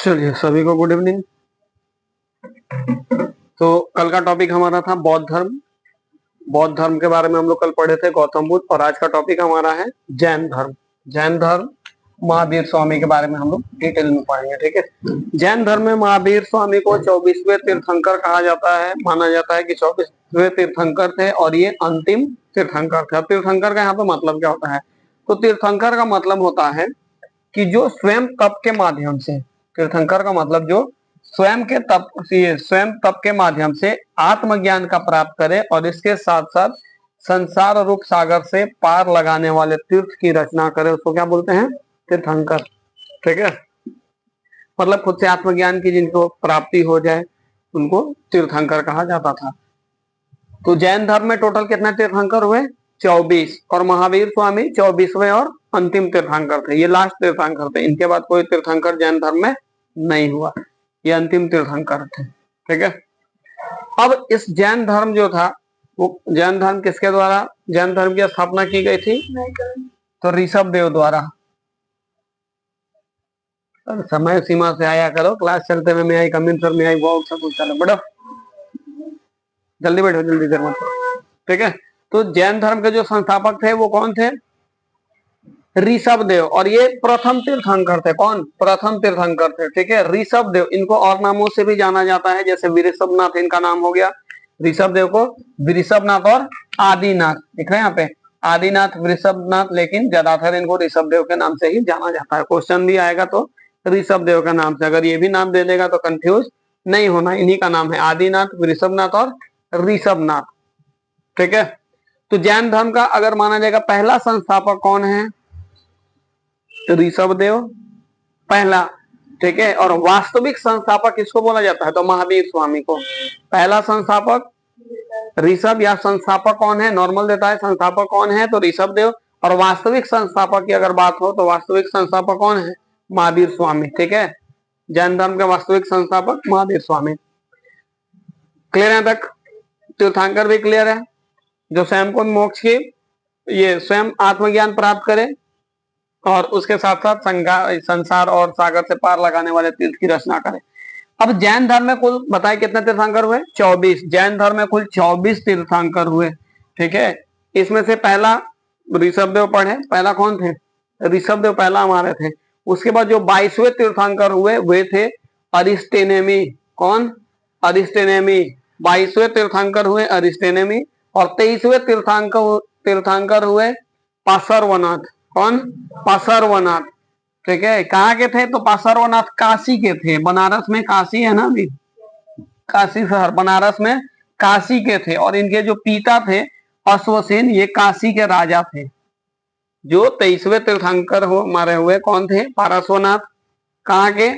चलिए सभी को गुड इवनिंग। तो कल का टॉपिक हमारा था बौद्ध धर्म। बौद्ध धर्म के बारे में हम लोग कल पढ़े थे गौतम बुद्ध, और आज का टॉपिक हमारा है जैन धर्म। जैन धर्म महावीर स्वामी के बारे में हम लोग डिटेल में पढ़ेंगे, ठीक है। जैन धर्म में महावीर स्वामी को 24वें तीर्थंकर कहा जाता है। माना जाता है कि 24वें तीर्थंकर थे और ये अंतिम तीर्थंकर थे। अब तीर्थंकर का यहाँ पे मतलब क्या होता है? तो तीर्थंकर का मतलब होता है कि जो स्वयं तप के माध्यम से, तीर्थंकर का मतलब जो स्वयं तप के माध्यम से आत्मज्ञान का प्राप्त करे और इसके साथ साथ संसार रूप सागर से पार लगाने वाले तीर्थ की रचना करे, उसको क्या बोलते हैं? तीर्थंकर, ठीक है। मतलब खुद से आत्मज्ञान की जिनको प्राप्ति हो जाए उनको तीर्थंकर कहा जाता था। तो जैन धर्म में टोटल कितने तीर्थंकर हुए? 24। और महावीर स्वामी 24वें और अंतिम तीर्थंकर थे। ये लास्ट तीर्थंकर थे। इनके बाद कोई तीर्थंकर जैन धर्म में नहीं हुआ। ये अंतिम तीर्थंकर थे, ठीक है। अब इस जैन धर्म जो था वो जैन धर्म किसके द्वारा, जैन धर्म की स्थापना की गई थी? तो ऋषभ देव द्वारा। समय सीमा से आया करो, क्लास चलते हुए मैं आई कमिंग सर में आई वो सब कुछ चलो बैठो, जल्दी बैठो, जल्दी देर मत करो, ठीक है। तो जैन धर्म के जो संस्थापक थे वो कौन थे? ऋषभ देव। और ये प्रथम तीर्थंकर थे। कौन? प्रथम तीर्थंकर थे, ठीक है। ऋषभ देव, इनको और नामों से भी जाना जाता है, जैसे वृषभनाथ इनका नाम हो गया। ऋषभ देव को वृषभनाथ और आदिनाथ दिख रहे हैं यहाँ पे, आदिनाथ वृषभनाथ, लेकिन ज्यादातर इनको ऋषभ देव के नाम से ही जाना जाता है। क्वेश्चन भी आएगा तो ऋषभ देव का नाम से, अगर ये भी नाम दे देगा तो कंफ्यूज नहीं होना, इन्हीं का नाम है आदिनाथ, वृषभनाथ और ऋषभनाथ, ठीक है। तो जैन धर्म का अगर माना जाएगा पहला संस्थापक कौन है? ऋषभ देव पहला, ठीक है। और वास्तविक संस्थापक किसको बोला जाता है? तो महावीर स्वामी को। पहला संस्थापक ऋषभ, या संस्थापक कौन है? नॉर्मल देता है संस्थापक कौन है, तो ऋषभ देव। और वास्तविक संस्थापक की अगर बात हो तो वास्तविक संस्थापक कौन है? महावीर स्वामी, ठीक है। जैन धर्म के वास्तविक संस्थापक महावीर स्वामी। क्लियर है तक? तीर्थंकर भी क्लियर है, जो स्वयं को मोक्ष की, ये स्वयं आत्मज्ञान प्राप्त करे और उसके साथ साथ संसार और सागर से पार लगाने वाले तीर्थ की रचना करे। अब जैन धर्म में कुल बताए कितने तीर्थंकर हुए? 24। जैन धर्म में कुल 24 तीर्थंकर हुए, ठीक है। इसमें से पहला ऋषभ देव पढ़े, पहला कौन थे? ऋषभ देव पहला हमारे थे। उसके बाद जो 22वें तीर्थंकर हुए वे थे अरिस्टेनेमी। कौन? अरिस्टेनेमी। 22वें तीर्थंकर हुए अरिस्टेनेमी। और 23वें तीर्थंकर हुए पार्श्वनाथ। कौन? पार्श्वनाथ, ठीक है। कहाँ के थे? तो पार्श्वनाथ काशी के थे। बनारस में काशी है ना, अभी काशी शहर, बनारस में काशी के थे। और इनके जो पिता थे अश्वसेन, ये काशी के राजा थे। जो 23वें तीर्थंकर हो मारे हुए कौन थे? पार्श्वनाथ। कहाँ के?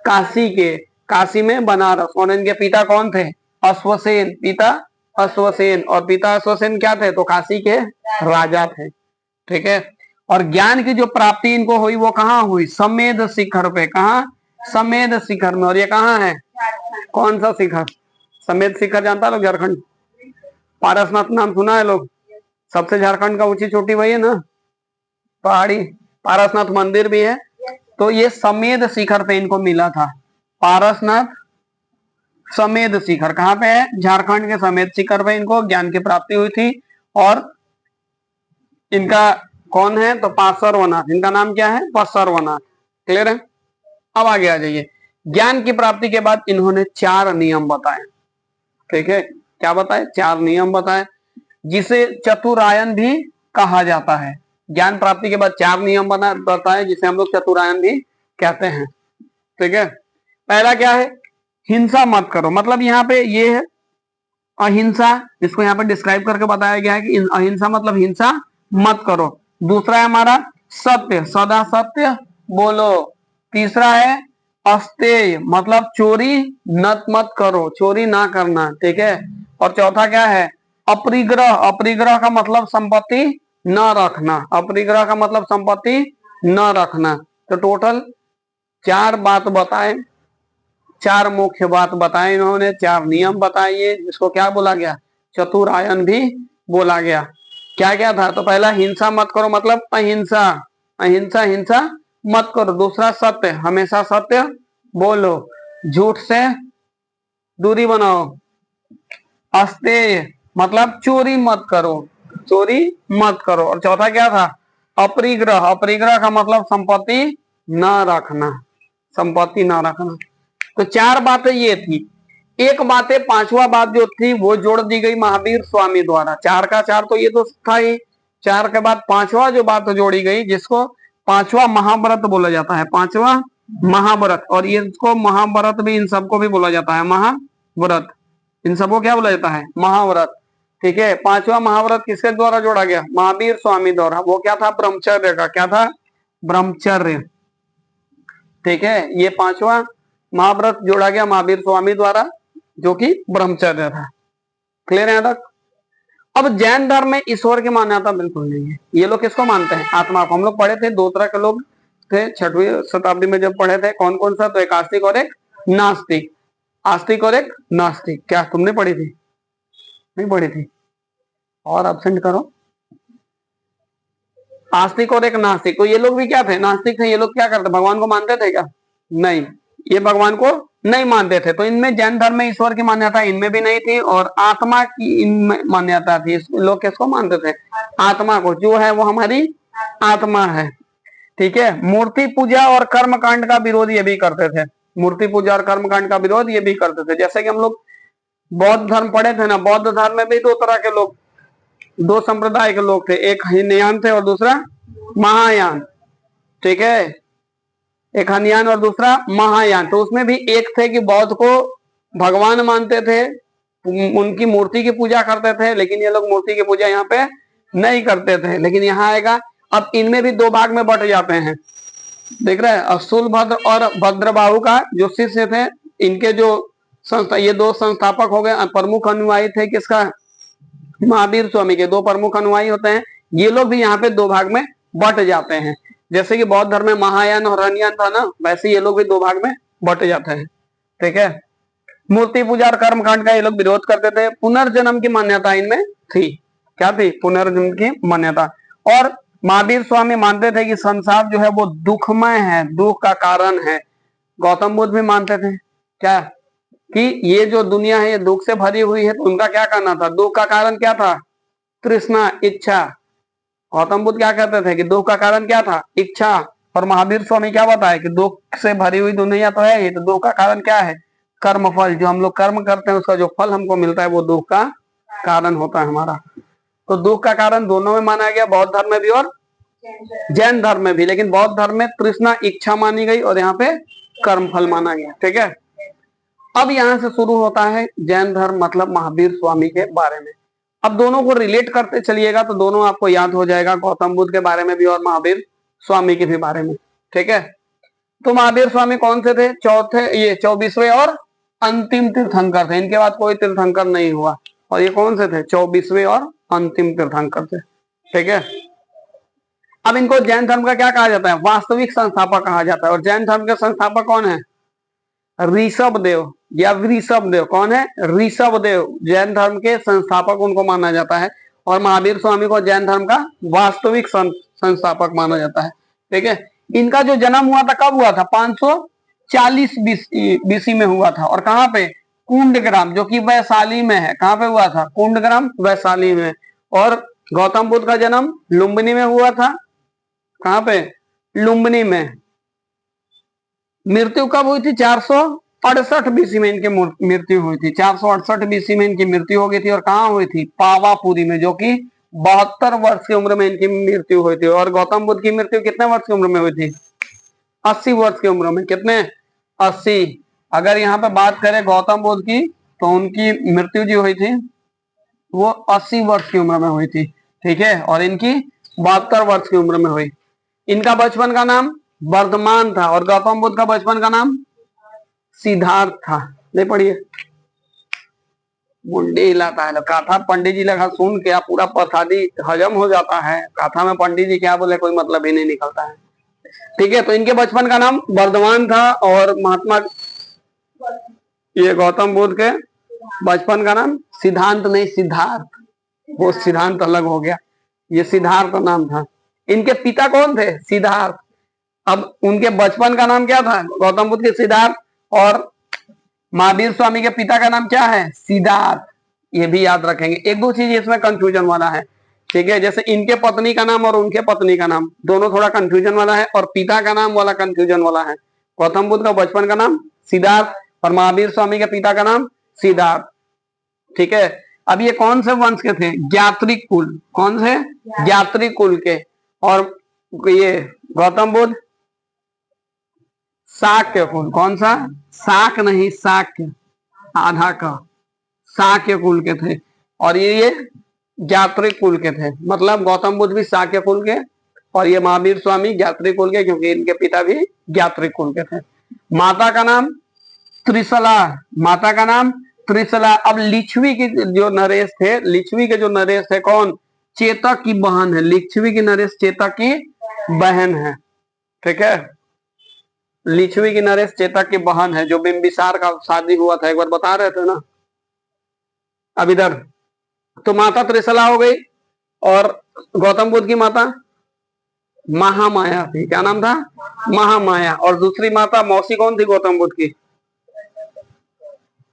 काशी के, काशी में बनारस। और इनके पिता कौन थे? अश्वसेन। पिता अश्वसेन, और पिता अश्वसेन क्या थे? तो काशी के राजा थे, ठीक है। और ज्ञान की जो प्राप्ति इनको हुई वो कहाँ हुई? समेध शिखर पे। कहाँ? समेध शिखर में। और ये कहाँ है? कौन सा शिखर? समेध शिखर जानता है लोग? झारखंड। पारसनाथ नाम सुना है लोग? सबसे झारखंड का ऊंची चोटी वही है ना, पहाड़ी। पारसनाथ मंदिर भी है। तो ये समेध शिखर पे इनको मिला था। पारसनाथ समेध शिखर कहाँ पे है? झारखंड के समेध शिखर पे इनको ज्ञान की प्राप्ति हुई थी। और इनका कौन है? तो पार्श्वनाथ। इनका नाम क्या है? पार्श्वनाथ। क्लियर है? अब आगे आ जाइए। ज्ञान की प्राप्ति के बाद इन्होंने 4 नियम बताए, ठीक है। क्या बताए? 4 नियम बताए, जिसे चतुरायन भी कहा जाता है। ज्ञान प्राप्ति के बाद 4 नियम बताए, जिसे हम लोग चतुरायन भी कहते हैं, ठीक है। पहला क्या है? हिंसा मत करो। मतलब यहाँ पे ये है अहिंसा, इसको यहाँ पे डिस्क्राइब करके बताया गया है कि अहिंसा मतलब हिंसा मत करो। दूसरा है हमारा सत्य, सदा सत्य बोलो। तीसरा है अस्तेय, मतलब चोरी मत करो, चोरी ना करना, ठीक है। और चौथा क्या है? अपरिग्रह। अपरिग्रह का मतलब संपत्ति न रखना। अपरिग्रह का मतलब संपत्ति न रखना। तो टोटल 4 बात बताए, 4 मुख्य बात बताए इन्होंने, 4 नियम बताइए, जिसको क्या बोला गया? चतुरायन भी बोला गया। क्या क्या था? तो पहला हिंसा मत करो, मतलब अहिंसा, अहिंसा हिंसा मत करो। दूसरा सत्य, हमेशा सत्य बोलो, झूठ से दूरी बनाओ। अस्तेय मतलब चोरी मत करो, चोरी मत करो। और चौथा क्या था? अपरिग्रह, अपरिग्रह का मतलब संपत्ति न रखना, संपत्ति न रखना। तो चार बातें ये थी। एक बातें पांचवा बात जो थी वो जोड़ दी गई महावीर स्वामी द्वारा। चार का चार तो ये तो था ही, चार के बाद पांचवा जो बात जोड़ी गई जिसको पांचवा महाव्रत बोला जाता है, पांचवा महाव्रत। और ये इसको महाव्रत भी इन सबको भी बोला जाता है महाव्रत, इन सबको क्या बोला जाता है? महाव्रत। ठीक है, पांचवा महाव्रत किसके द्वारा जोड़ा गया? महावीर स्वामी द्वारा। वो क्या था? ब्रह्मचर्य का। क्या था? ब्रह्मचर्य। ठीक है, ये पांचवा महाव्रत जोड़ा गया महावीर स्वामी द्वारा, जो कि ब्रह्मचर्य था। क्लियर है यहां तक? अब जैन धर्म में ईश्वर की मान्यता बिल्कुल नहीं है। ये लोग किसको मानते हैं? आत्मा को। हम लोग पढ़े थे, दो तरह के लोग थे 6वीं शताब्दी में जब पढ़े थे। कौन कौन सा? तो एक आस्तिक और एक नास्तिक। आस्तिक और एक नास्तिक। क्या तुमने पढ़ी थी? नहीं पढ़ी थी? और एब्सेंट करो। आस्तिक और एक नास्तिक। तो ये लोग भी क्या थे? नास्तिक थे। ये लोग क्या करते? भगवान को मानते थे क्या? नहीं, ये भगवान को नहीं मानते थे। तो इनमें जैन धर्म में ईश्वर की मान्यता इनमें भी नहीं थी, और आत्मा की इनमें मान्यता थी। लोग किसको मानते थे? आत्मा को। जो है वो हमारी आत्मा है। ठीक है, मूर्ति पूजा और कर्म कांड का विरोध ये भी करते थे। मूर्ति पूजा और कर्म कांड का विरोध ये भी करते थे। जैसे कि हम लोग बौद्ध धर्म पढ़े थे ना, बौद्ध धर्म में भी दो तरह के लोग, दो संप्रदाय के लोग थे। एक हीनयान थे और दूसरा महायान। ठीक है, एक हनयान और दूसरा महायान। तो उसमें भी एक थे कि बौद्ध को भगवान मानते थे, उनकी मूर्ति की पूजा करते थे, लेकिन ये लोग मूर्ति की पूजा यहाँ पे नहीं करते थे। लेकिन यहाँ आएगा, अब इनमें भी दो भाग में बट जाते हैं। देख रहे हैं, असूल भद्र और भद्रबाहु का जो शिष्य थे, इनके जो संस्था, ये दो संस्थापक हो गए। प्रमुख अनुयायी थे किसका? महावीर स्वामी के। दो प्रमुख अनुयायी होते हैं। ये लोग भी यहाँ पे दो भाग में बट जाते हैं। जैसे कि बौद्ध धर्म में महायान और हनयान था ना, वैसे ये लोग भी दो भाग में बट जाते हैं। ठीक है, मूर्ति पूजा और कर्म कांड का ये लोग विरोध करते थे। पुनर्जन्म की मान्यता इनमें थी। क्या थी? पुनर्जन्म की मान्यता। और महावीर स्वामी मानते थे कि संसार जो है वो दुखमय है, दुख का कारण है। गौतम बुद्ध भी मानते थे क्या? कि ये जो दुनिया है ये दुख से भरी हुई है। तो उनका क्या कहना था? दुख का कारण क्या था? तृष्णा, इच्छा। गौतम बुद्ध क्या कहते थे कि दुख का कारण क्या था? इच्छा। और महावीर स्वामी क्या बताए कि दुख से भरी हुई दुनिया तो है ही, तो दुख का कारण क्या है? कर्म फल। जो हम लोग कर्म करते हैं उसका जो फल हमको मिलता है वो दुख का कारण होता है हमारा। तो दुख का कारण दोनों में माना गया, बौद्ध धर्म में भी और जैन धर्म में भी। लेकिन बौद्ध धर्म में तृष्णा, इच्छा मानी गई और यहाँ पे कर्म फल माना गया। ठीक है, अब यहां से शुरू होता है जैन धर्म, मतलब महावीर स्वामी के बारे में। अब दोनों को रिलेट करते चलिएगा तो दोनों आपको याद हो जाएगा, गौतम बुद्ध के बारे में भी और महावीर स्वामी के भी बारे में। ठीक है, तो महावीर स्वामी कौन से थे? चौथे, ये 24वें और अंतिम तीर्थंकर थे। इनके बाद कोई तीर्थंकर नहीं हुआ। और ये कौन से थे? 24वें और अंतिम तीर्थंकर थे। ठीक है, अब इनको जैन धर्म का क्या कहा जाता है? वास्तविक संस्थापक कहा जाता है। और जैन धर्म के संस्थापक कौन है? ऋषभ देव या वृषभ देव। कौन है? ऋषभ देव जैन धर्म के संस्थापक उनको माना जाता है। और महावीर स्वामी को जैन धर्म का वास्तविक संस्थापक माना जाता है। ठीक है, इनका जो जन्म हुआ था कब हुआ था? 540 बीसी में हुआ था। और कहाँ पे? कुंडग्राम, जो कि वैशाली में है। कहाँ पे हुआ था? कुंडग्राम, वैशाली में। और गौतम बुद्ध का जन्म लुम्बिनी में हुआ था। कहाँ पे? लुम्बिनी में। मृत्यु कब हुई थी? 468 बीसी में इनकी मृत्यु हुई थी। 468 बीसी में इनकी मृत्यु हो गई थी। और कहाँ हुई थी? पावापुरी में, जो कि 72 वर्ष की उम्र में इनकी मृत्यु हुई थी। और गौतम बुद्ध की मृत्यु कितने वर्ष की उम्र में हुई थी? 80 वर्ष की उम्र में। कितने? 80। अगर यहाँ पे बात करें गौतम बुद्ध की, तो उनकी मृत्यु जो हुई थी वो 80 वर्ष की उम्र में हुई थी। ठीक है, और इनकी 72 वर्ष की उम्र में हुई। इनका बचपन का नाम वर्धमान था। और गौतम बुद्ध का बचपन का नाम सिद्धार्थ था। नहीं पढ़िए, मुंडी हिलाता है। कथा पंडित जी लगा सुन के आप पूरा प्रसादी हजम हो जाता है। कथा में पंडित जी क्या बोले कोई मतलब ही नहीं निकलता है। ठीक है, तो इनके बचपन का नाम वर्धमान था। और महात्मा, ये गौतम बुद्ध के बचपन का नाम सिद्धांत नहीं, सिद्धार्थ। वो सिद्धांत अलग हो गया, ये सिद्धार्थ नाम था। इनके पिता कौन थे? सिद्धार्थ। अब उनके बचपन का नाम क्या था गौतम बुद्ध के? सिद्धार्थ। और महावीर स्वामी के पिता का नाम क्या है? सिद्धार्थ। ये भी याद रखेंगे। एक दो चीज इसमें कंफ्यूजन वाला है, ठीक है, जैसे इनके पत्नी का नाम और उनके पत्नी का नाम दोनों थोड़ा कंफ्यूजन वाला है, और पिता का नाम वाला कंफ्यूजन वाला है। गौतम बुद्ध का बचपन का नाम सिद्धार्थ और महावीर स्वामी के पिता का नाम सिद्धार्थ, ठीक है। अब ये कौन से वंश के थे? ज्ञात्रिक कुल। कौन से? ज्ञात्रिक कुल के। और ये गौतम बुद्ध शाक्य कुल। कौन सा? शाक नहीं, शाक्य, आधा का, शाक्य कुल के थे। और ये ज्ञात्रिक कुल के थे, मतलब गौतम बुद्ध भी शाक्य कुल के और ये महावीर स्वामी ज्ञात्रिक कुल के, क्योंकि इनके पिता भी ज्ञात्रिक कुल के थे। माता का नाम त्रिशला। माता का नाम त्रिशला। अब लिच्छवी की जो नरेश थे, लिच्छवी के जो नरेश थे कौन? चेतक की बहन है। लिच्छवी की नरेश चेतक की बहन है, ठीक है। लिच्छवी की नरेश चेतक की बहन है, जो बिंबिसार का शादी हुआ था, एक बार बता रहे थे ना। अब इधर तो माता त्रिशला हो गई, और गौतम बुद्ध की माता महामाया थी। क्या नाम था? महामाया। और दूसरी माता मौसी कौन थी गौतम बुद्ध की?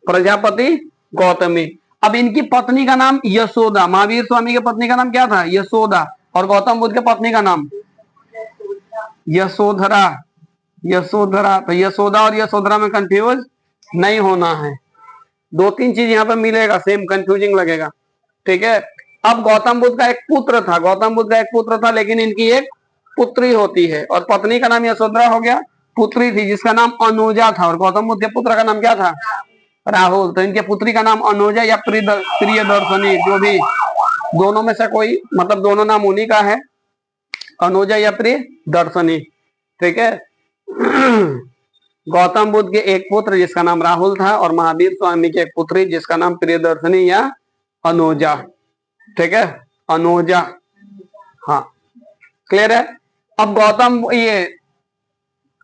प्रजापति गौतमी। अब इनकी पत्नी का नाम यशोदा। महावीर स्वामी की पत्नी का नाम क्या था? यशोदा। और गौतम बुद्ध के पत्नी का नाम यशोधरा। यशोधरा। तो यशोदा और यशोधरा में कंफ्यूज नहीं होना है। दो तीन चीज यहाँ पे मिलेगा, सेम कंफ्यूजिंग लगेगा, ठीक है। अब गौतम बुद्ध का एक पुत्र था, गौतम बुद्ध का एक पुत्र था, लेकिन इनकी एक पुत्री होती है, और पत्नी का नाम यशोधरा हो गया, पुत्री थी जिसका नाम अनुजा था, और गौतम बुद्ध के पुत्र का नाम क्या था? राहुल। तो इनके पुत्री का नाम अनुजा या प्रियदर्शनी, जो भी, दोनों में से कोई, मतलब दोनों नाम उन्हीं का है, अनुजा या प्रियदर्शनी, ठीक है। गौतम बुद्ध के एक पुत्र जिसका नाम राहुल था, और महावीर स्वामी की एक पुत्री जिसका नाम प्रियदर्शनी या अनुजा, ठीक है, अनुजा। हाँ, क्लियर है। अब गौतम, ये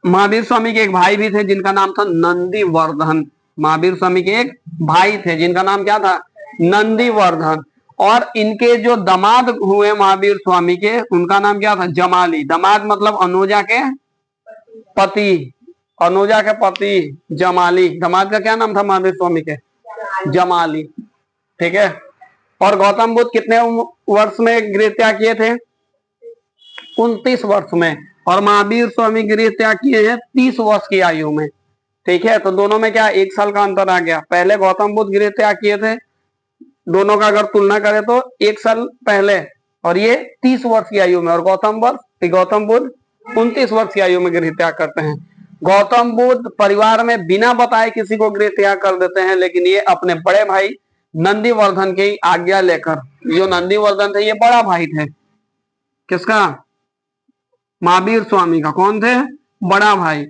महावीर स्वामी के एक भाई भी थे जिनका नाम था नंदीवर्धन। महावीर स्वामी के एक भाई थे जिनका नाम क्या था? नंदीवर्धन। और इनके जो दामाद हुए महावीर स्वामी के, उनका नाम क्या था? जमाली। दामाद मतलब अनुजा के पति, अनुजा के पति जमाली। दामाद का क्या नाम था महावीर स्वामी के? जमाली, ठीक है। और गौतम बुद्ध कितने वर्ष में गृह त्याग किए थे? 29 वर्ष में। और महावीर स्वामी गृह त्याग किए हैं 30 वर्ष की आयु में, ठीक है। तो दोनों में क्या 1 साल का अंतर आ गया। पहले गौतम बुद्ध गृह त्याग किए थे, दोनों का अगर तुलना करें तो 1 साल पहले, और ये 30 वर्ष की आयु में, और गौतम बुद्ध 29 वर्ष की आयु में गृह त्याग करते हैं। गौतम बुद्ध परिवार में बिना बताए किसी को गृह त्याग कर देते हैं, लेकिन ये अपने बड़े भाई नंदीवर्धन की आज्ञा लेकर, जो नंदीवर्धन थे ये बड़ा भाई थे किसका? महावीर स्वामी का। कौन थे? बड़ा भाई।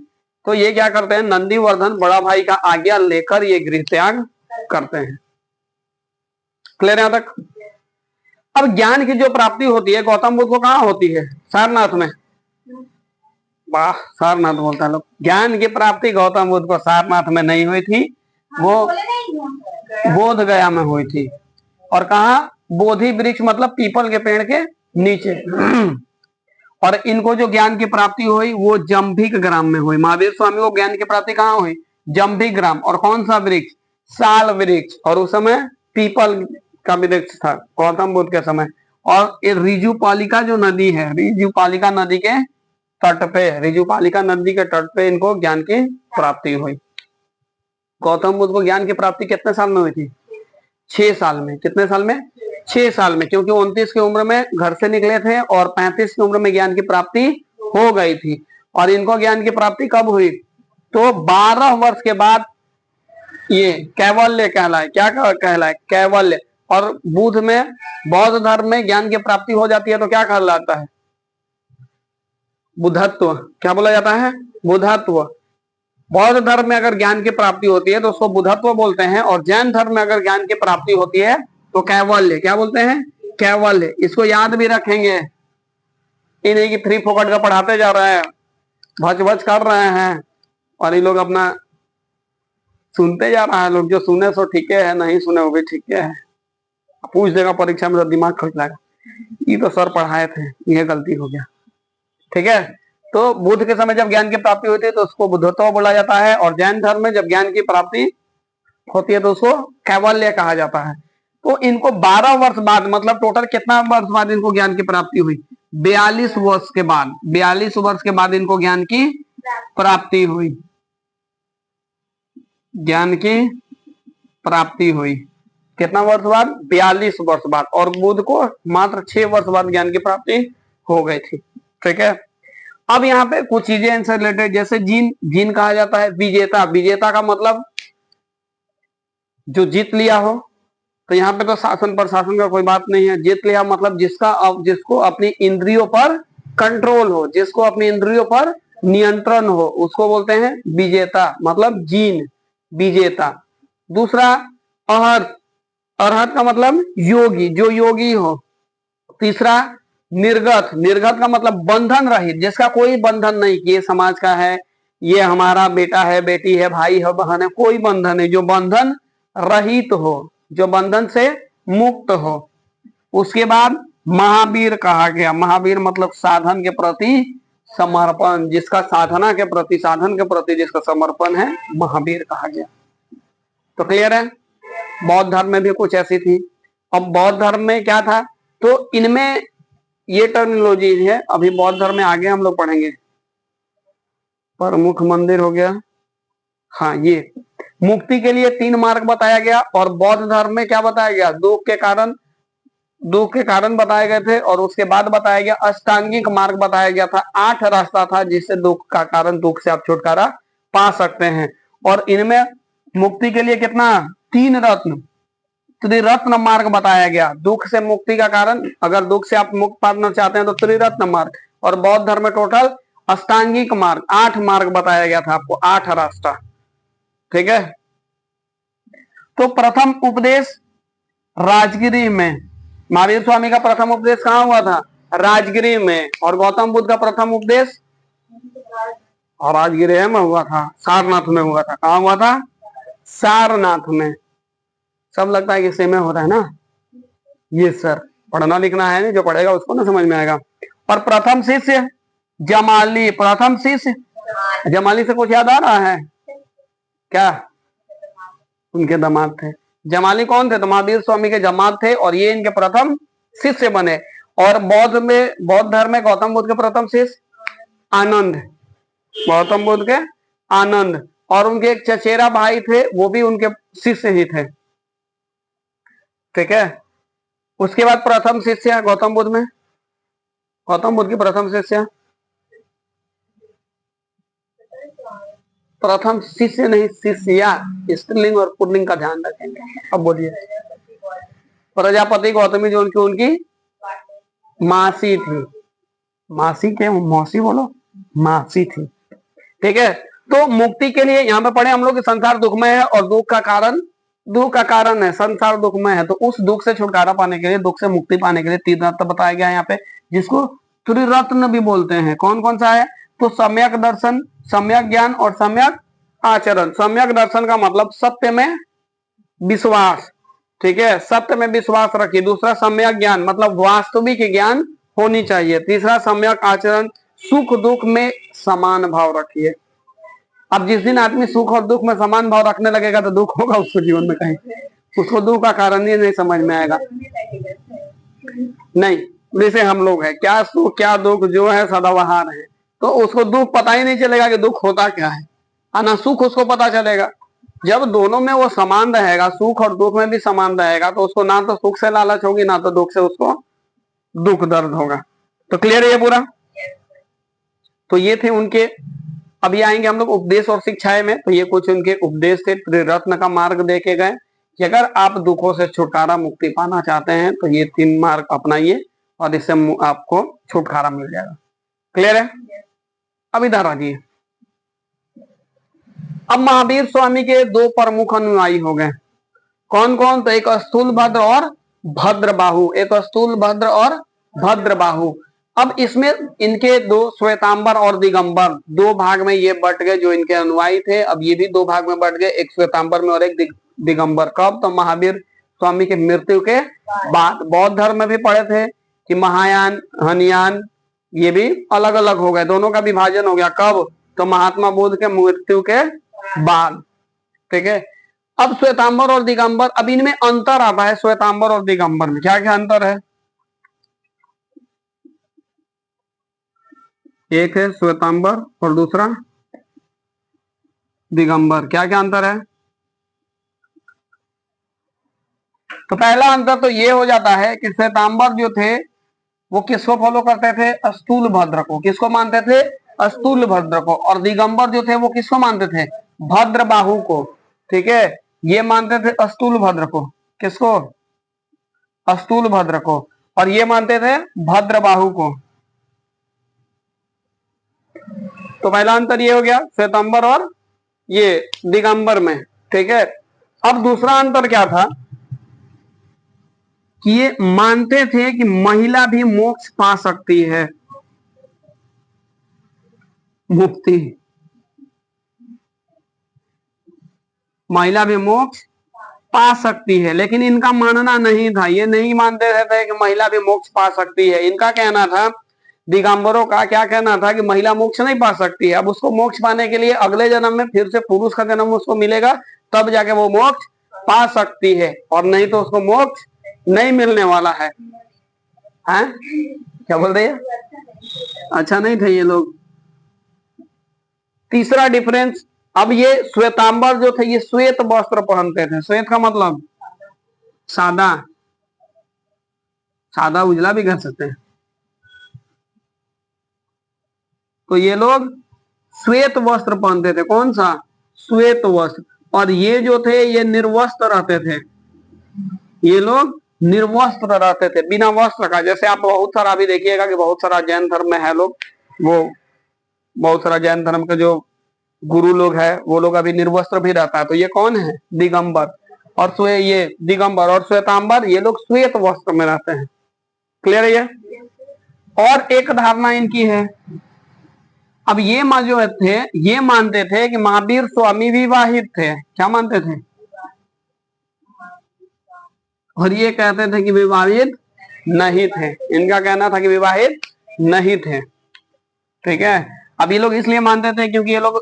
तो ये क्या करते हैं? नंदीवर्धन बड़ा भाई का आज्ञा लेकर ये गृह त्याग करते हैं। क्लियर यहां तक? अब ज्ञान की जो प्राप्ति होती है गौतम बुद्ध को कहाँ होती है? सारनाथ में। वाह, सारनाथ बोलता है लोग। ज्ञान की प्राप्ति गौतम बुद्ध को सारनाथ में नहीं हुई थी, वो बोध गया में हुई थी। और कहा? बोधि वृक्ष मतलब पीपल के पेड़ के नीचे। और इनको जो ज्ञान की प्राप्ति हुई वो जंभिक ग्राम में हुई। महावीर स्वामी को ज्ञान की प्राप्ति कहाँ हुई? जंभिक ग्राम। और कौन सा वृक्ष? साल वृक्ष। और उस समय पीपल का वृक्ष था गौतम बुद्ध के समय। और ये रिजुपालिका जो नदी है, रिजुपालिका नदी के तट पे, रिजुपालिका नदी के तट पे इनको ज्ञान की प्राप्ति हुई। गौतम बुद्ध को ज्ञान की प्राप्ति कितने साल में हुई थी? 6 साल में। कितने साल में? 6 साल में, क्योंकि 29 की उम्र में घर से निकले थे और 35 की उम्र में ज्ञान की प्राप्ति हो गई थी। और इनको ज्ञान की प्राप्ति कब हुई? तो 12 वर्ष के बाद ये कैवल्य कहलाए। क्या कहलाए? कैवल्य। और बुद्ध में, बौद्ध धर्म में ज्ञान की प्राप्ति हो जाती है तो क्या कहलाता है? बुद्धत्व। क्या बोला जाता है? बुद्धत्व। बौद्ध धर्म में अगर ज्ञान की प्राप्ति होती है तो उसको बुद्धत्व बोलते हैं, और जैन धर्म में अगर ज्ञान की प्राप्ति होती है तो कैवल्य। क्या बोलते हैं? कैवल्य। इसको याद भी रखेंगे, ये नहीं कि फ्री फोकट का पढ़ाते जा रहे हैं, भच भच कर रहे हैं और ये लोग अपना सुनते जा रहा है। लोग जो सुने सो ठीक है, नहीं सुने वो भी ठीक है। पूछ देगा परीक्षा में तो दिमाग खट जाएगा, ये तो सर पढ़ाए थे, ये गलती हो गया, ठीक है। तो बुद्ध के समय जब ज्ञान की प्राप्ति होती है तो उसको बुद्धत्व बोला जाता है, और जैन धर्म में जब ज्ञान की प्राप्ति होती है तो उसको कैवल्य कहा जाता है। तो इनको 12 वर्ष बाद, मतलब टोटल कितना वर्ष बाद इनको ज्ञान की प्राप्ति हुई? 42 वर्ष के बाद, 42 वर्ष के बाद इनको ज्ञान की प्राप्ति हुई, ज्ञान की प्राप्ति हुई। कितना वर्ष बाद? 42 वर्ष बाद। और बुद्ध को मात्र 6 वर्ष बाद ज्ञान की प्राप्ति हो गई थी। ठीक है, अब यहाँ पे कुछ चीजें इनसे रिलेटेड, जैसे जीन, जीन कहा जाता है विजेता। विजेता का मतलब जो जीत लिया हो, तो यहाँ पे तो शासन प्रशासन का कोई बात नहीं है। जीत लिया मतलब जिसको अपनी इंद्रियों पर कंट्रोल हो, जिसको अपनी इंद्रियों पर नियंत्रण हो, उसको बोलते हैं विजेता, मतलब जीन, विजेता। दूसरा अहर्त, अरहत का मतलब योगी, जो योगी हो। तीसरा निर्गत, निर्गत का मतलब बंधन रहित, जिसका कोई बंधन नहीं कि ये समाज का है, ये हमारा बेटा है, बेटी है, भाई है, बहन है, कोई बंधन नहीं, जो बंधन रहित हो, जो बंधन से मुक्त हो। उसके बाद महावीर कहा गया। महावीर मतलब साधन के प्रति समर्पण, जिसका साधना के प्रति, साधन के प्रति जिसका समर्पण है, महावीर कहा गया। तो क्लियर है? बौद्ध धर्म में भी कुछ ऐसी थी। अब बौद्ध धर्म में क्या था, तो इनमें ये टर्मिनोलॉजी है। अभी बौद्ध धर्म में आगे हम लोग पढ़ेंगे। प्रमुख मंदिर हो गया, हाँ, ये मुक्ति के लिए 3 मार्ग बताया गया। और बौद्ध धर्म में क्या बताया गया? दुख के कारण बताए गए थे। और उसके बाद बताया गया अष्टांगिक मार्ग बताया गया था। 8 रास्ता था जिससे दुख का कारण, दुख से आप छुटकारा पा सकते हैं। और इनमें मुक्ति के लिए कितना? 3 रत्न, त्रिरत्न मार्ग बताया गया। दुख से मुक्ति का कारण, अगर दुख से आप मुक्त पाना चाहते हैं तो त्रिरत्न मार्ग। और बौद्ध धर्म में टोटल अष्टांगिक मार्ग, 8 मार्ग बताया गया था आपको, 8 रास्ता। ठीक है, तो प्रथम उपदेश राजगिरी में, महावीर स्वामी का प्रथम उपदेश कहाँ हुआ था? राजगिरी में। और गौतम बुद्ध का प्रथम उपदेश और राजगिरी में हुआ था, सारनाथ में हुआ था। कहाँ हुआ था? सारनाथ में। सब लगता है कि सेम हो रहा है ना? ये सर, पढ़ना लिखना है नहीं, जो पढ़ेगा उसको ना समझ में आएगा। और प्रथम शिष्य जमाली, प्रथम शिष्य जमाली से कुछ याद आ रहा है क्या? उनके दामाद थे। जमाली कौन थे? तो महावीर स्वामी के जमात थे, और ये इनके प्रथम शिष्य बने। और बौद्ध धर्म में गौतम बुद्ध के प्रथम शिष्य आनंद, गौतम बुद्ध के आनंद। और उनके एक चचेरा भाई थे, वो भी उनके शिष्य ही थे। ठीक है, उसके बाद प्रथम शिष्य गौतम बुद्ध में, गौतम बुद्ध की प्रथम शिष्य, प्रथम शिष्य नहीं शिष्या, स्त्रीलिंग और पुल्लिंग का ध्यान रखेंगे। अब बोलिए। प्रजापति गौतमी जो उनकी मासी थी, मासी के मौसी बोलो, मासी थी। ठीक है, तो मुक्ति के लिए यहाँ पे पढ़े हम लोग, संसार दुखमय है और दुख का कारण है, संसार दुखमय है। तो उस दुख से छुटकारा पाने के लिए, दुख से मुक्ति पाने के लिए 3 रत्न बताया गया है यहाँ पे, जिसको त्रिरत्न भी बोलते हैं। कौन कौन सा है? तो सम्यक दर्शन, सम्यक ज्ञान और सम्यक आचरण। सम्यक दर्शन का मतलब सत्य में विश्वास। ठीक है, सत्य में विश्वास रखिए। दूसरा सम्यक ज्ञान, मतलब वास्तविक ज्ञान होनी चाहिए। तीसरा सम्यक आचरण, सुख दुख में समान भाव रखिए। अब जिस दिन आदमी सुख और दुख में समान भाव रखने लगेगा तो दुख होगा उसको जीवन में कहीं, उसको दुख का कारण ही नहीं समझ में आएगा। नहीं, जैसे हम लोग है, क्या सुख क्या दुख जो है सदाबहार है, तो उसको दुख पता ही नहीं चलेगा कि दुख होता क्या है, ना सुख उसको पता चलेगा। जब दोनों में वो समान रहेगा, सुख और दुख में भी समान रहेगा, तो उसको ना तो सुख से लालच होगी, ना तो दुख से उसको दुख दर्द होगा। तो क्लियर है ये पूरा? तो ये थे उनके। अभी आएंगे हम लोग उपदेश और शिक्षाएं में। तो ये कुछ उनके उपदेश थे, त्रिरत्न का मार्ग देखे गए कि अगर आप दुखों से छुटकारा मुक्ति पाना चाहते हैं तो ये 3 मार्ग अपनाइए और इससे आपको छुटकारा मिल जाएगा। क्लियर है? अब इधर आ जाइए। अब महावीर स्वामी के 2 प्रमुख अनुयायी हो गए। कौन कौन? तो एक स्थूल भद्र और भद्र बाहु, एक स्थूल भद्र और भद्र बाहु। अब इसमें इनके 2 श्वेतांबर और दिगंबर, 2 भाग में ये बट गए जो इनके अनुयायी थे। अब ये भी 2 भाग में बट गए, एक श्वेतांबर में और एक दिगंबर। कब? तो महावीर स्वामी के मृत्यु के बाद। बौद्ध धर्म में भी पढ़े थे कि महायान, हनयान, ये भी अलग अलग हो गए, दोनों का विभाजन हो गया। कब? तो महात्मा बुद्ध के मृत्यु के बाद। ठीक है। अब श्वेतांबर और दिगंबर, अब इनमें अंतर आता है। श्वेतांबर और दिगंबर में क्या क्या अंतर है? एक है श्वेतांबर और दूसरा दिगंबर। क्या क्या अंतर है? तो पहला अंतर तो ये हो जाता है कि श्वेतांबर जो थे वो किसको फॉलो करते थे? अस्तूल भद्र को। किसको मानते थे? अस्तूल भद्र को। और दिगंबर जो थे वो किसको मानते थे? भद्र बाहु को। ठीक है, ये मानते थे अस्तूल भद्र को। किसको? अस्तूल भद्र को। और ये मानते थे भद्र बाहु को। तो पहला अंतर ये हो गया श्वेतांबर और ये दिगंबर में। ठीक है। अब दूसरा अंतर क्या था कि ये मानते थे कि महिला भी मोक्ष पा सकती है, मुक्ति, महिला भी मोक्ष पा सकती है। लेकिन इनका मानना नहीं था, ये नहीं मानते थे कि महिला भी मोक्ष पा सकती है। इनका कहना था, दिगंबरों का क्या कहना था कि महिला मोक्ष नहीं पा सकती है। अब उसको मोक्ष पाने के लिए अगले जन्म में फिर से पुरुष का जन्म उसको मिलेगा, तब जाके वो मोक्ष पा सकती है, और नहीं तो उसको मोक्ष नहीं मिलने वाला है। हैं? क्या बोल रहे हैं? अच्छा नहीं थे ये लोग। तीसरा डिफरेंस, अब ये श्वेतांबर जो थे ये श्वेत वस्त्र पहनते थे। श्वेत का मतलब सादा, सादा उजला भी कह सकते हैं। तो ये लोग श्वेत वस्त्र पहनते थे। कौन सा? श्वेत वस्त्र। और ये जो थे ये निर्वस्त्र रहते थे। ये लोग निर्वस्त्र रहते थे, बिना वस्त्र का। जैसे आप बहुत सारा अभी देखिएगा कि बहुत सारा जैन धर्म में है लोग, वो बहुत सारा जैन धर्म के जो गुरु लोग हैं वो लोग अभी निर्वस्त्र भी रहता है। तो ये कौन है? दिगंबर। और ये दिगंबर और श्वेतांबर ये लोग श्वेत वस्त्र में रहते हैं। क्लियर है ये? और एक धारणा इनकी है, अब ये जो थे ये मानते थे कि महावीर स्वामी विवाहित थे। क्या मानते थे? और ये कहते थे कि विवाहित नहीं थे। इनका कहना था कि विवाहित नहीं थे। ठीक है। अब ये लोग इसलिए मानते थे क्योंकि ये लोग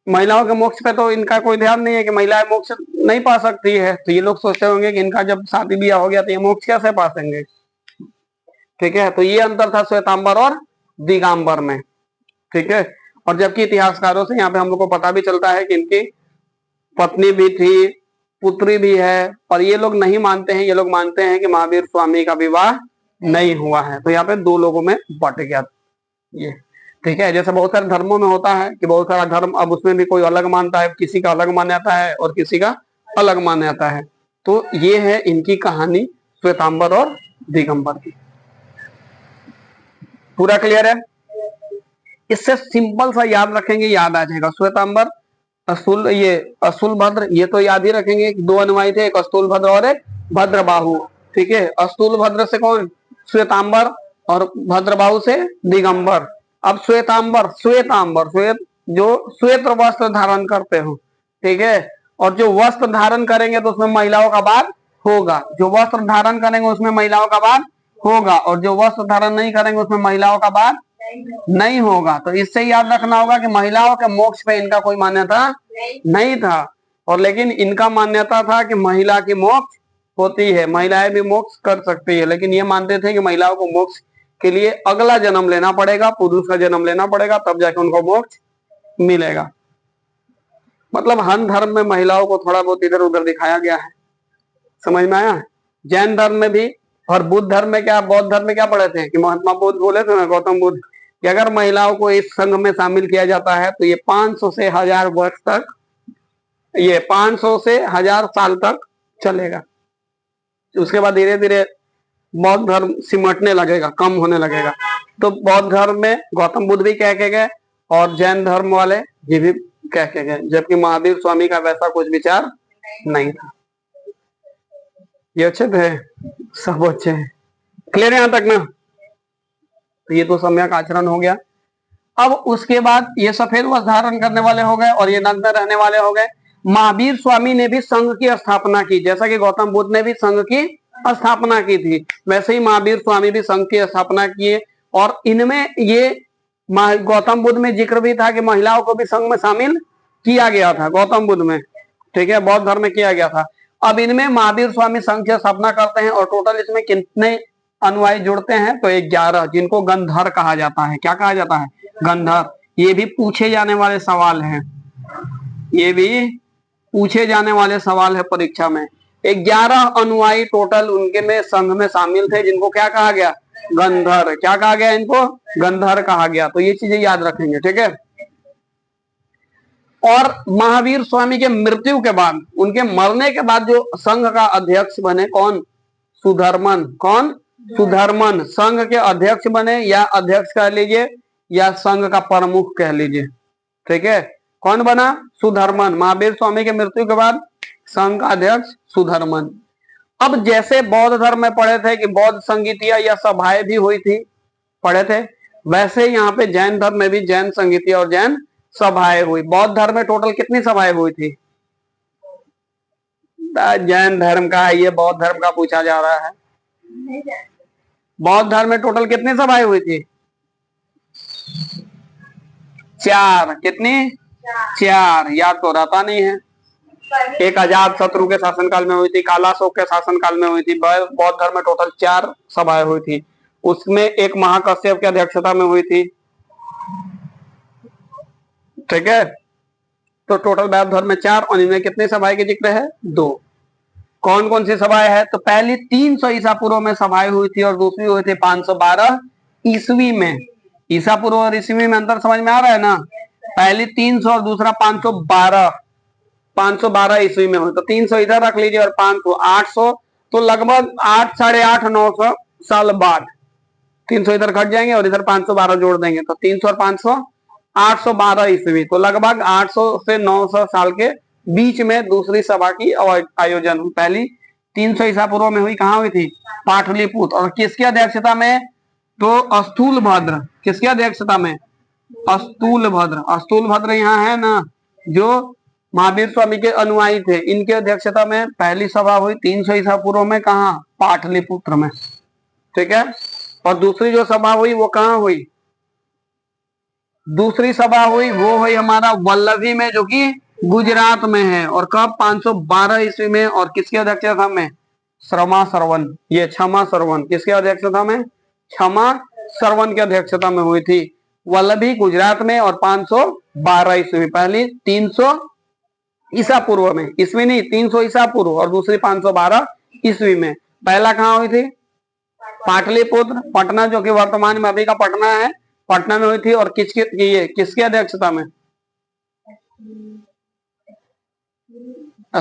महिलाओं के मोक्ष पे तो इनका कोई ध्यान नहीं है कि महिलाएं मोक्ष नहीं पा सकती है। तो ये लोग सोचते होंगे कि इनका जब शादी ब्याह हो गया तो ये मोक्ष कैसे पा सकेंगे। ठीक है। तो ये अंतर था श्वेतांबर और दिगंबर में। ठीक है। और जबकि इतिहासकारों से यहाँ पे हम लोग को पता भी चलता है कि इनकी पत्नी भी थी, पुत्री भी है। और ये लोग नहीं मानते हैं, ये लोग मानते हैं कि महावीर स्वामी का विवाह नहीं हुआ है। तो यहाँ पे दो लोगों में बट गया ये। ठीक है। जैसे बहुत सारे धर्मों में होता है कि बहुत सारा धर्म, अब उसमें भी कोई अलग मानता है, किसी का अलग मान्यता है और किसी का अलग मान्यता है। तो ये है इनकी कहानी श्वेतांबर और दिगंबर की। पूरा क्लियर है? इससे सिंपल सा याद रखेंगे, याद आ जाएगा। श्वेतांबर, अस्तूल, ये अस्तूल भद्र, ये तो याद ही रखेंगे। दो अनुयायी थे, एक अस्तूल भद्र और एक भद्रबाहु। ठीक है। अस्तूल भद्र से कौन? श्वेतांबर। और भद्रबाहु से दिगंबर। अब श्वेतांबर, श्वेतांबर श्वेत, जो श्वेत वस्त्र धारण करते हो। ठीक है। और जो वस्त्र धारण करेंगे तो उसमें महिलाओं का बाद होगा। जो वस्त्र धारण करेंगे उसमें महिलाओं का बाद होगा, और जो वस्त्र धारण नहीं करेंगे उसमें महिलाओं का बाद नहीं होगा। तो इससे याद रखना होगा कि महिलाओं के मोक्ष पे इनका कोई मान्यता नहीं था। और लेकिन इनका मान्यता था कि महिला की मोक्ष होती है, महिलाएं भी मोक्ष कर सकती है। लेकिन ये मानते थे कि महिलाओं को मोक्ष के लिए अगला जन्म लेना पड़ेगा, पुरुष का जन्म लेना पड़ेगा, तब जाके उनको मोक्ष मिलेगा। मतलब हर धर्म में महिलाओं को थोड़ा बहुत इधर उधर दिखाया गया है। समझ में आया? जैन धर्म में भी। और बुद्ध धर्म में क्या, बौद्ध धर्म में क्या पढ़े थे कि महात्मा बुद्ध बोले थे ना, गौतम बुद्ध, कि अगर महिलाओं को इस संघ में शामिल किया जाता है तो ये 500 से 1000 वर्ष तक, ये 500 से 1000 साल तक चलेगा। उसके बाद धीरे धीरे बौद्ध धर्म सिमटने लगेगा, कम होने लगेगा। तो बौद्ध धर्म में गौतम बुद्ध भी कह के गए और जैन धर्म वाले ये भी कह के गए, जबकि महावीर स्वामी का वैसा कुछ विचार नहीं था। ये अच्छे थे, सब अच्छे हैं। क्लियर है यहां तक ना? तो ये तो सम्यक आचरण हो गया। अब उसके बाद ये सफेद वस्त्र धारण करने वाले हो गए और ये नग्न रहने वाले हो गए। महावीर स्वामी ने भी संघ की स्थापना की, जैसा कि गौतम बुद्ध ने भी संघ की स्थापना की थी, वैसे ही महावीर स्वामी भी संघ की स्थापना किए। और इनमें ये गौतम बुद्ध में जिक्र भी था कि महिलाओं को भी संघ में शामिल किया गया था, गौतम बुद्ध में, ठीक है, बौद्ध धर्म में किया गया था। अब इनमें महावीर स्वामी संघ की स्थापना करते हैं और टोटल इसमें कितने अनुयायी जुड़ते हैं? तो 11, जिनको गंधर कहा जाता है। क्या कहा जाता है? गंधर। ये भी पूछे जाने वाले सवाल हैं, ये भी पूछे जाने वाले सवाल है परीक्षा में। 11 अनुयायी टोटल उनके में संघ में शामिल थे, जिनको क्या कहा गया? गंधर। क्या कहा गया? इनको गंधर कहा गया। तो ये चीजें याद रखेंगे, ठीक है। और महावीर स्वामी के मृत्यु के बाद, उनके मरने के बाद जो संघ का अध्यक्ष बने, कौन? सुधर्मन। कौन? सुधर्मन संघ के अध्यक्ष बने, या अध्यक्ष कह लीजिए या संघ का प्रमुख कह लीजिए, ठीक है। कौन बना? सुधर्मन। महावीर स्वामी के मृत्यु के बाद संघ का अध्यक्ष सुधर्मन। अब जैसे बौद्ध धर्म में पढ़े थे कि बौद्ध संगीतियां या सभाएं भी हुई थी, पढ़े थे, वैसे यहाँ पे जैन धर्म में भी जैन संगीतियां और जैन सभाएं हुई। बौद्ध धर्म में टोटल कितनी सभाएं हुई थी? जैन धर्म का है ये, बौद्ध धर्म का पूछा जा रहा है। बौद्ध धर्म में टोटल कितनी सभाएं हुई थी? 4। कितनी? 4। याद तो रहता नहीं है। एक अजात शत्रु के शासनकाल में हुई थी, कालाशोक के शासनकाल में हुई थी। बौद्ध धर्म में टोटल 4 सभाएं हुई थी, उसमें एक महाकश्यप की अध्यक्षता में हुई थी, ठीक है। तो टोटल बौद्ध धर्म में 4, और इनमें कितने सभाएं के जिक्र है? 2। कौन कौन सी सभाएं है? तो पहली 300 ईसा पूर्व में सभाएं हुई थी और दूसरी हुई थी 512 ईस्वी में। ईसा पूर्व और ईस्वी में अंतर समझ में आ रहा है ना? पहली 300 और दूसरा 512 ईस्वी में हुई। तो 300 इधर रख लीजिए और 500 800, तो लगभग 8 साढ़े 8 900 साल बाद 300 इधर घट जाएंगे और इधर 512 जोड़ देंगे, तो 300 और 500 812 ईस्वी। तो लगभग 800 से 900 साल के बीच में दूसरी सभा की आयोजन हुई। पहली 300 ईसा पूर्व में हुई, कहाँ हुई थी? पाटलिपुत्र। और किसकी अध्यक्षता में? तो स्थूलभद्र। किसकी अध्यक्षता में? स्थूलभद्र। स्थूलभद्र यहाँ है ना, जो महावीर स्वामी के अनुयायी थे, इनके अध्यक्षता में पहली सभा हुई 300 ईसा पूर्व में। कहाँ? पाटलिपुत्र में, ठीक है। और दूसरी जो सभा हुई वो कहाँ हुई? दूसरी सभा हुई वो हुई हमारा वल्लभी में, जो कि गुजरात में है। और कब? 512 ईस्वी में। और किसकी अध्यक्षता में? क्षमा श्रवण। ये क्षमा श्रवण किसकी अध्यक्षता में? क्षमा श्रवण की अध्यक्षता में हुई थी, वल्लभी गुजरात में। और 512 ईस्वी। पहली 300 ईसा पूर्व में, ईस्वी नहीं, 300 ईसा पूर्व, और दूसरी 512 ईस्वी में। पहला कहाँ हुई थी? पाटलिपुत्र, पटना, जो कि वर्तमान में अभी का पटना है, पटना में हुई थी। और किसकी अध्यक्षता में?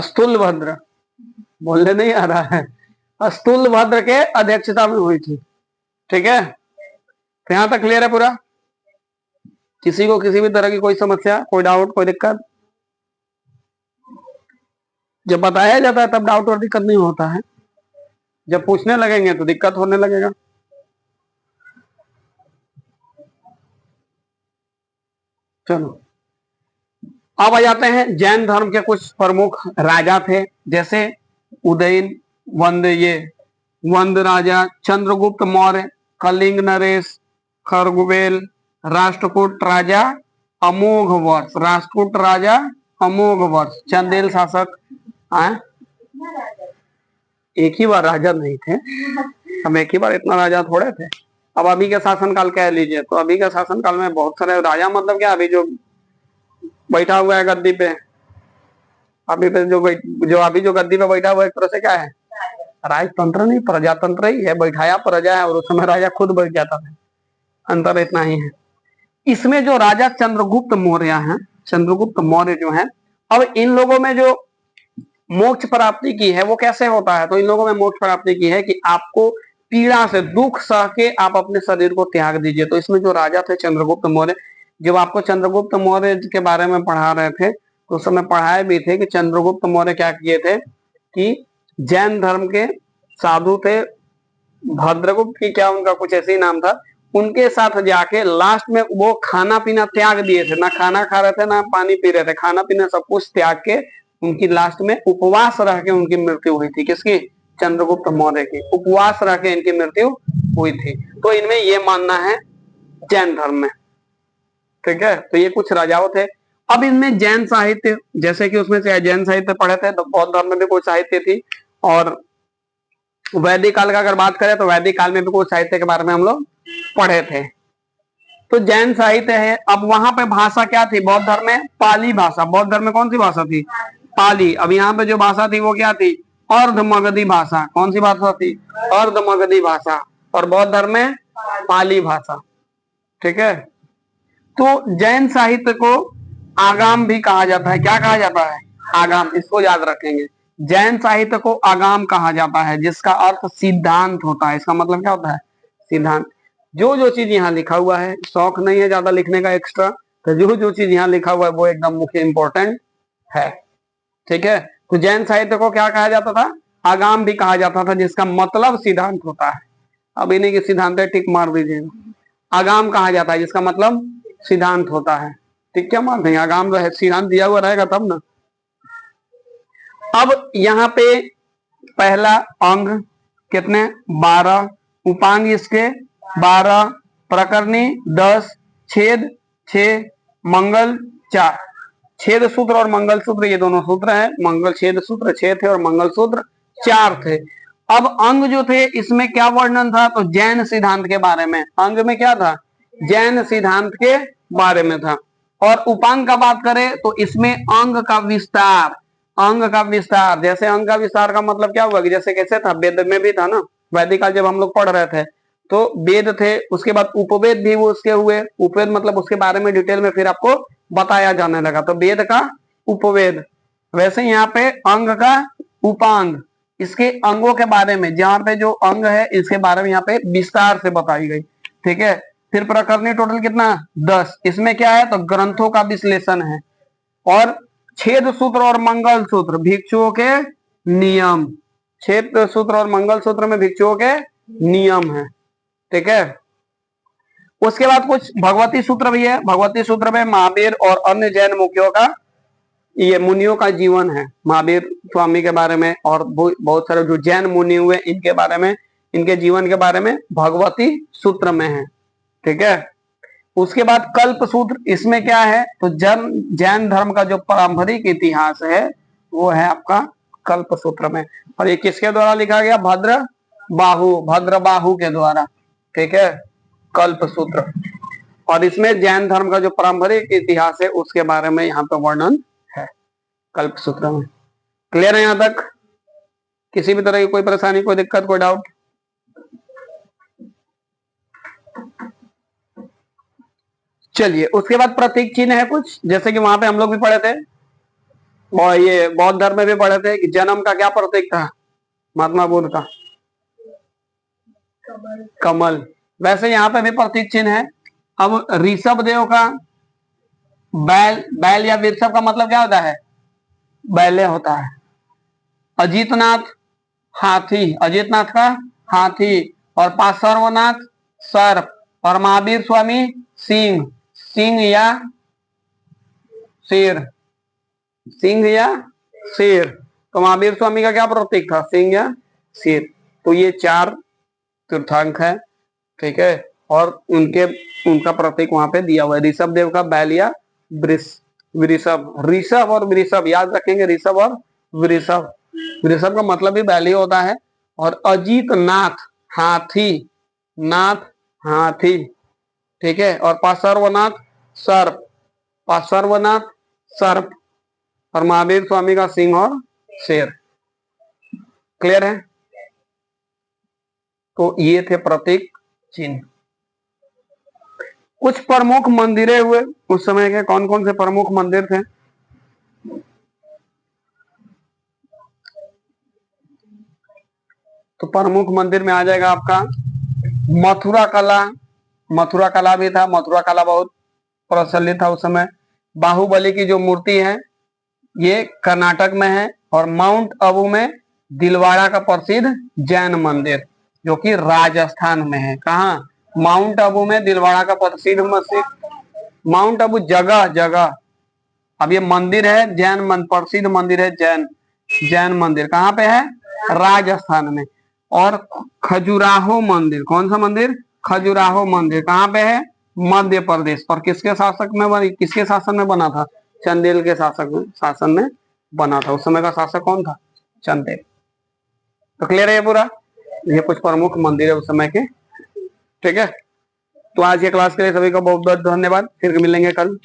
स्थूलभद्र। बोलने नहीं आ रहा है। स्थूलभद्र के अध्यक्षता में हुई थी, ठीक है। तो यहां तक क्लियर है पूरा? किसी को किसी भी तरह की कोई समस्या, कोई डाउट, कोई दिक्कत? जब बताया जाता है तब डाउट और दिक्कत नहीं होता है, जब पूछने लगेंगे तो दिक्कत होने लगेगा। चलो अब आ जाते हैं जैन धर्म के कुछ प्रमुख राजा थे, जैसे उदयन वंद राजा, चंद्रगुप्त मौर्य, कलिंग नरेश, खरगोवेल, राष्ट्रकूट राजा अमोघ वर्ष, राष्ट्रकूट राजा अमोघ वर्ष, चंदेल शासक। एक ही बार राजा नहीं थे, हम एक ही बार इतना राजा थोड़े थे। अब अभी का शासनकाल कह लीजिए, तो अभी का शासनकाल में बहुत सारे राजा, मतलब क्या, अभी जो बैठा हुआ है गद्दी पे, अभी पे जो अभी जो गद्दी पे बैठा हुआ है, एक तरह से क्या है? राजतंत्र नहीं, प्रजातंत्र ही है। बैठाया प्रजा है, और उस समय राजा खुद बैठ जाता था। अंतर इतना ही है। इसमें जो राजा चंद्रगुप्त मौर्य हैं, चंद्रगुप्त मौर्य जो है, अब इन लोगों में जो मोक्ष प्राप्ति की है वो कैसे होता है? तो इन लोगों में मोक्ष प्राप्ति की है कि आपको पीड़ा से, दुख सह के आप अपने शरीर को त्याग दीजिए। तो इसमें जो राजा थे चंद्रगुप्त मौर्य, जब आपको चंद्रगुप्त मौर्य के बारे में पढ़ा रहे थे तो उस समय पढ़ाए भी थे कि चंद्रगुप्त मौर्य क्या किए थे कि जैन धर्म के साधु थे, भद्रगुप्त की क्या उनका कुछ ऐसे ही नाम था, उनके साथ जाके लास्ट में वो खाना पीना त्याग दिए थे। ना खाना खा रहे थे, ना पानी पी रहे थे, खाना पीना सब कुछ त्याग के उनकी लास्ट में उपवास रह के उनकी मृत्यु हुई थी। किसकी? चंद्रगुप्त मौर्य की, उपवास रह के इनकी मृत्यु हुई थी। तो इनमें ये मानना है जैन धर्म में। ठीक है, तो ये कुछ राजाओं थे। अब इनमें जैन साहित्य, जैसे कि उसमें से जैन साहित्य पढ़े थे, तो बौद्ध धर्म में भी कुछ साहित्य थी, और वैदिक काल का अगर बात करें तो वैदिक काल में भी कुछ साहित्य के बारे में हम लोग पढ़े थे। तो जैन साहित्य है। अब वहां पे भाषा क्या थी? बौद्ध धर्म में पाली भाषा। बौद्ध धर्म में कौन सी भाषा थी? पाली। अब यहाँ पे जो भाषा थी वो क्या थी? अर्ध मगधी भाषा। कौन सी भाषा थी? अर्ध मगधी भाषा। और बौद्ध धर्म में पाली भाषा। ठीक है, तो जैन साहित्य को आगाम भी कहा जाता है। क्या कहा जाता है? आगाम। इसको याद रखेंगे, जैन साहित्य को आगाम कहा जाता है, जिसका अर्थ सिद्धांत होता है। इसका मतलब क्या होता है? सिद्धांत। जो जो चीज यहाँ लिखा हुआ है, शौक नहीं है ज्यादा लिखने का एक्स्ट्रा, तो जो जो चीज यहाँ लिखा हुआ है वो एकदम मुख्य इंपॉर्टेंट है। ठीक है, तो जैन साहित्य को क्या कहा जाता था? आगाम भी कहा जाता था, जिसका मतलब सिद्धांत होता है। अब इन्हीं के सिद्धांत टिक मार दीजिएगा। आगाम कहा जाता है जिसका मतलब सिद्धांत होता है। ठीक, क्या मानते हैं? आगाम जो है सिद्धांत दिया हुआ रहेगा तब ना। अब यहाँ पे पहला अंग कितने? 12, उपांग इसके 12, प्रकरणी 10, छेद 6, मंगल 4। छेद सूत्र और मंगल सूत्र ये दोनों सूत्र हैं। मंगल छेद सूत्र 6 थे और मंगल सूत्र 4 थे। अब अंग जो थे इसमें क्या वर्णन था? तो जैन सिद्धांत के बारे में। अंग में क्या था? जैन सिद्धांत के बारे में था। और उपांग का बात करें तो इसमें अंग का विस्तार। अंग का विस्तार, जैसे अंग का विस्तार का मतलब क्या हुआ कि जैसे कैसे था? वेद में भी था ना, वैदिक काल जब हम लोग पढ़ रहे थे तो वेद थे, उसके बाद उपवेद भी वो उसके हुए। उपवेद मतलब उसके बारे में डिटेल में फिर आपको बताया जाने लगा, तो वेद का उपवेद। वैसे यहाँ पे अंग का उपांग, इसके अंगों के बारे में, जहां पे जो अंग है इसके बारे में यहाँ पे विस्तार से बताई गई। ठीक है, फिर प्रकरणी टोटल कितना? 10। इसमें क्या है? तो ग्रंथों का विश्लेषण है। और छेद सूत्र और मंगल सूत्र भिक्षुओं के नियम। छेद सूत्र और मंगल सूत्र में भिक्षुओं के नियम है। ठीक है, उसके बाद कुछ भगवती सूत्र भी है। भगवती सूत्र में महावीर और अन्य जैन मुखियों का, ये मुनियों का जीवन है। महावीर स्वामी के बारे में और बहुत सारे जो जैन मुनि हुए इनके बारे में, इनके जीवन के बारे में भगवती सूत्र में है। ठीक है, उसके बाद कल्प सूत्र, इसमें क्या है? तो जैन धर्म का जो पारंपरिक इतिहास है वो है आपका कल्प सूत्र में। और ये किसके द्वारा लिखा गया? भद्रबाहु के द्वारा। ठीक है, कल्प सूत्र। और इसमें जैन धर्म का जो पारंपरिक इतिहास है उसके बारे में यहाँ पे वर्णन है कल्प सूत्र में। क्लियर है यहाँ तक? किसी भी तरह की कोई परेशानी, कोई दिक्कत, कोई डाउट? चलिए, उसके बाद प्रतीक चिन्ह है कुछ, जैसे कि वहां पे हम लोग भी पढ़े थे, और ये बौद्ध धर्म में भी पढ़े थे कि जन्म का क्या प्रतीक था महात्मा बुद्ध का? कमल। वैसे यहाँ पे भी प्रतीक चिन्ह है। अब ऋषभ देव का बैल, बैल या वृषभ का मतलब क्या होता है? बैले होता है। अजीतनाथ हाथी, अजीतनाथ का हाथी। और पार्श्वनाथ सर्प। और महावीर स्वामी सिंह, सिंह या शेर, सिंह या शेर। तो महावीर स्वामी का क्या प्रतीक था? सिंह या शेर। तो ये 4 तीर्थांक है। ठीक है, और उनका प्रतीक वहां पे दिया हुआ है। ऋषभ देव का बैल या वृषभ। ऋषभ और वृषभ याद रखेंगे, ऋषभ और वृषभ। वृषभ का मतलब ही बैल ही होता है। और अजीत नाथ हाथी, नाथ हाथी। ठीक है, और पार्श्वनाथ सर्प, पार्श्वनाथ सर्प। और महावीर स्वामी का सिंह और शेर। क्लियर है? तो ये थे प्रतीक चिन्ह। कुछ प्रमुख मंदिरें हुए उस समय के। कौन कौन से प्रमुख मंदिर थे? तो प्रमुख मंदिर में आ जाएगा आपका मथुरा कला। मथुरा कला भी था, मथुरा कला बहुत प्रचलित था उस समय। बाहुबली की जो मूर्ति है ये कर्नाटक में है। और माउंट आबू में दिलवाड़ा का प्रसिद्ध जैन मंदिर जो कि राजस्थान में है। कहाँ? माउंट आबू में दिलवाड़ा का प्रसिद्ध मस्जिद। माउंट आबू जगह जगह। अब ये मंदिर है जैन प्रसिद्ध मंदिर है, जैन मंदिर कहाँ पे है? राजस्थान में। और खजुराहो मंदिर, कौन सा मंदिर? खजुराहो मंदिर कहाँ पे है? मध्य प्रदेश। और किसके शासक में किसके शासन में बना था? चंदेल के शासन में बना था। उस समय का शासक कौन था? चंदेल। तो क्लियर है ये पूरा? ये कुछ प्रमुख मंदिर है उस समय के। ठीक है, तो आज ये क्लास के लिए सभी का बहुत बहुत धन्यवाद। फिर मिलेंगे कल।